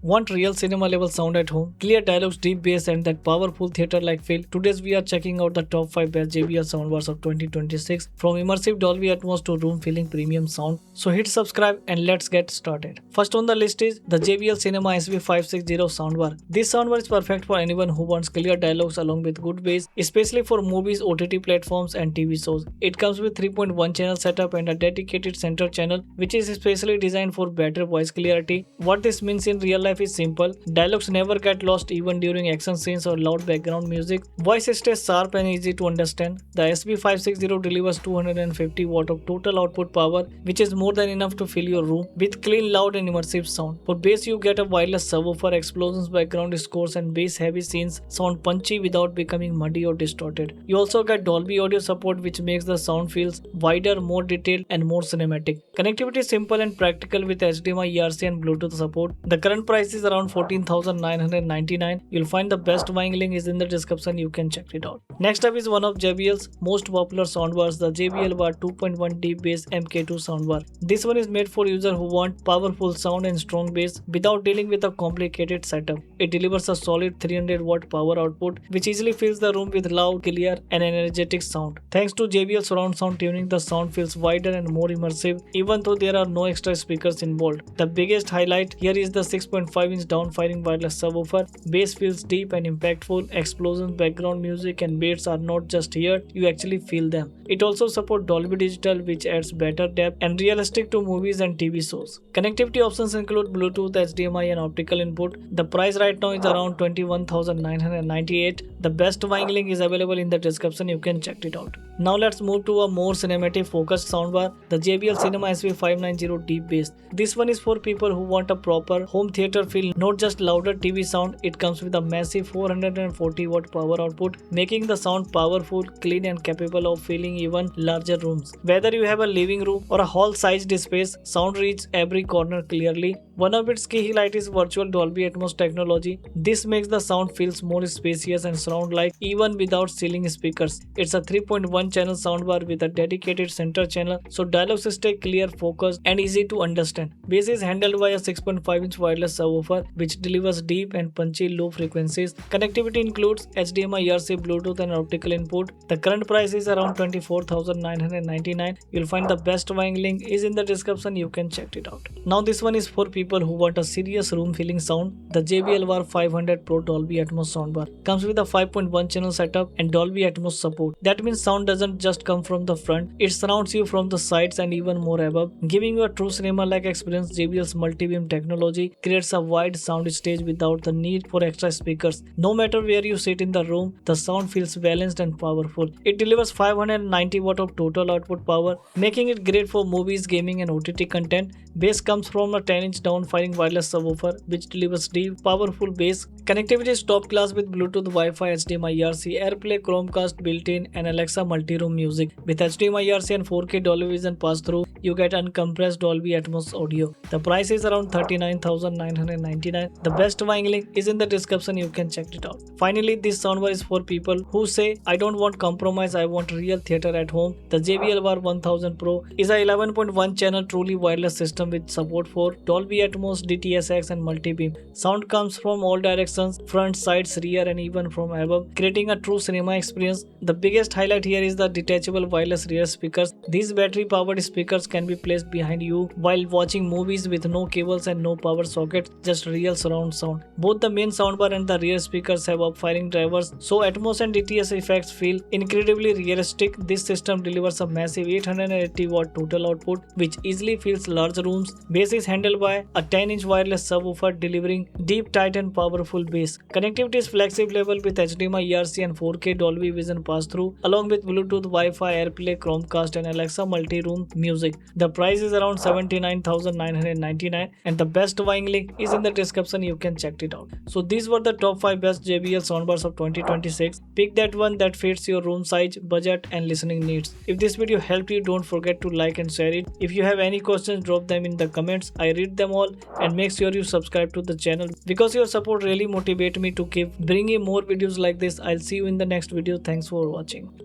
Want real cinema level sound at home? Clear dialogues, deep bass, and that powerful theater like feel? Today's we are checking out the top 5 best JBL soundbars of 2026, from immersive Dolby Atmos to room filling premium sound. So hit subscribe and let's get started. First on the list is the JBL Cinema SV560 soundbar. This soundbar is perfect for anyone who wants clear dialogues along with good bass, especially for movies, OTT platforms, and TV shows. It comes with 3.1 channel setup and a dedicated center channel, which is specially designed for better voice clarity. What this means in real life is simple. Dialogues never get lost even during action scenes or loud background music. Voice stays sharp and easy to understand. The SB560 delivers 250 watt of total output power, which is more than enough to fill your room with clean, loud, and immersive sound. For bass, you get a wireless subwoofer, explosions, background scores, and bass-heavy scenes sound punchy without becoming muddy or distorted. You also get Dolby Audio support, which makes the sound feels wider, more detailed, and more cinematic. Connectivity is simple and practical with HDMI, ERC, and Bluetooth support. The current price is around 14,999. You'll find the best buying link is in the description. You can check it out. Next up is one of JBL's most popular soundbars, the JBL Bar 2.1 Deep Bass MK2 soundbar. This one is made for users who want powerful sound and strong bass without dealing with a complicated setup. It delivers a solid 300 watt power output, which easily fills the room with loud, clear, and energetic sound. Thanks to JBL surround sound tuning, the sound feels wider and more immersive, even though there are no extra speakers involved. The biggest highlight here is the 6.5-inch downfiring wireless subwoofer. Bass feels deep and impactful. Explosions, background music, and beats are not just here, you actually feel them. It also supports Dolby Digital, which adds better depth and realistic to movies and TV shows. Connectivity options include Bluetooth, HDMI, and optical input. The price right now is around 21,998. The best buying link is available in the description. You can check it out. Now let's move to a more cinematic focused soundbar, the JBL Cinema SV590 Deep Bass. This one is for people who want a proper home theater feel, not just louder TV sound. It comes with a massive 440 watt power output, making the sound powerful, clean, and capable of filling even larger rooms. Whether you have a living room or a hall-sized space, sound reaches every corner clearly. One of its key highlights is virtual Dolby Atmos technology. This makes the sound feels more spacious and surround-like even without ceiling speakers. It's a 3.1 channel soundbar with a dedicated center channel, so dialogues stay clear, focused, and easy to understand. Bass is handled by a 6.5-inch wireless subwoofer, which delivers deep and punchy low frequencies. Connectivity includes HDMI, ERC, Bluetooth, and optical input. The current price is around 24,999. You'll find the best buying link is in the description. You can check it out. Now this one is for people who want a serious room filling sound. The JBL Bar 500 Pro Dolby Atmos soundbar comes with a 5.1 channel setup and Dolby Atmos support. That means sound doesn't just come from the front, it surrounds you from the sides and even more above, giving you a true cinema-like experience. JBL's multi-beam technology creates a wide sound stage without the need for extra speakers. No matter where you sit in the room, the sound feels balanced and powerful. It delivers 590 watt of total output power, making it great for movies, gaming, and OTT content. Bass comes from a 10-inch downfiring wireless subwoofer, which delivers deep, powerful bass. Connectivity is top class with Bluetooth, Wi-Fi, HDMI, ERC, AirPlay, Chromecast built-in, and Alexa multi-room music. With HDMI, ERC, and 4K Dolby Vision pass-through, you get uncompressed Dolby Atmos audio. The price is around 39,999. The best buying link is in the description. You can check it out. Finally, this soundbar is for people who say, I don't want compromise, I want real theater at home. The JBL Bar 1000 Pro is a 11.1 channel truly wireless system with support for Dolby Atmos, DTS:X, and multi-beam. Sound comes from all directions, front, sides, rear, and even from above, creating a true cinema experience. The biggest highlight here is the detachable wireless rear speakers. These battery-powered speakers can be placed behind you while watching movies with no cables and no power sockets, just real surround sound. Both the main soundbar and the rear speakers have up-firing drivers, so Atmos and DTS effects feel incredibly realistic. This system delivers a massive 880 watt total output, which easily fills large rooms. Bass is handled by a 10-inch wireless subwoofer, delivering deep, tight, and powerful bass. Connectivity is flexible with HDMI, ERC, and 4K Dolby Vision pass-through, along with Bluetooth, Wi-Fi, AirPlay, Chromecast, and Alexa multi-room music. The price is around 79,999, and the best buying link is in the description. You can check it out. So these were the top 5 best JBL soundbars of 2026. Pick that one that fits your room size, budget, and listening needs. If this video helped you, don't forget to like and share it. If you have any questions, drop them in the comments. I read them all, and make sure you subscribe to the channel because your support really motivates me to keep bringing more videos like this. I'll see you in the next video. Thanks for watching.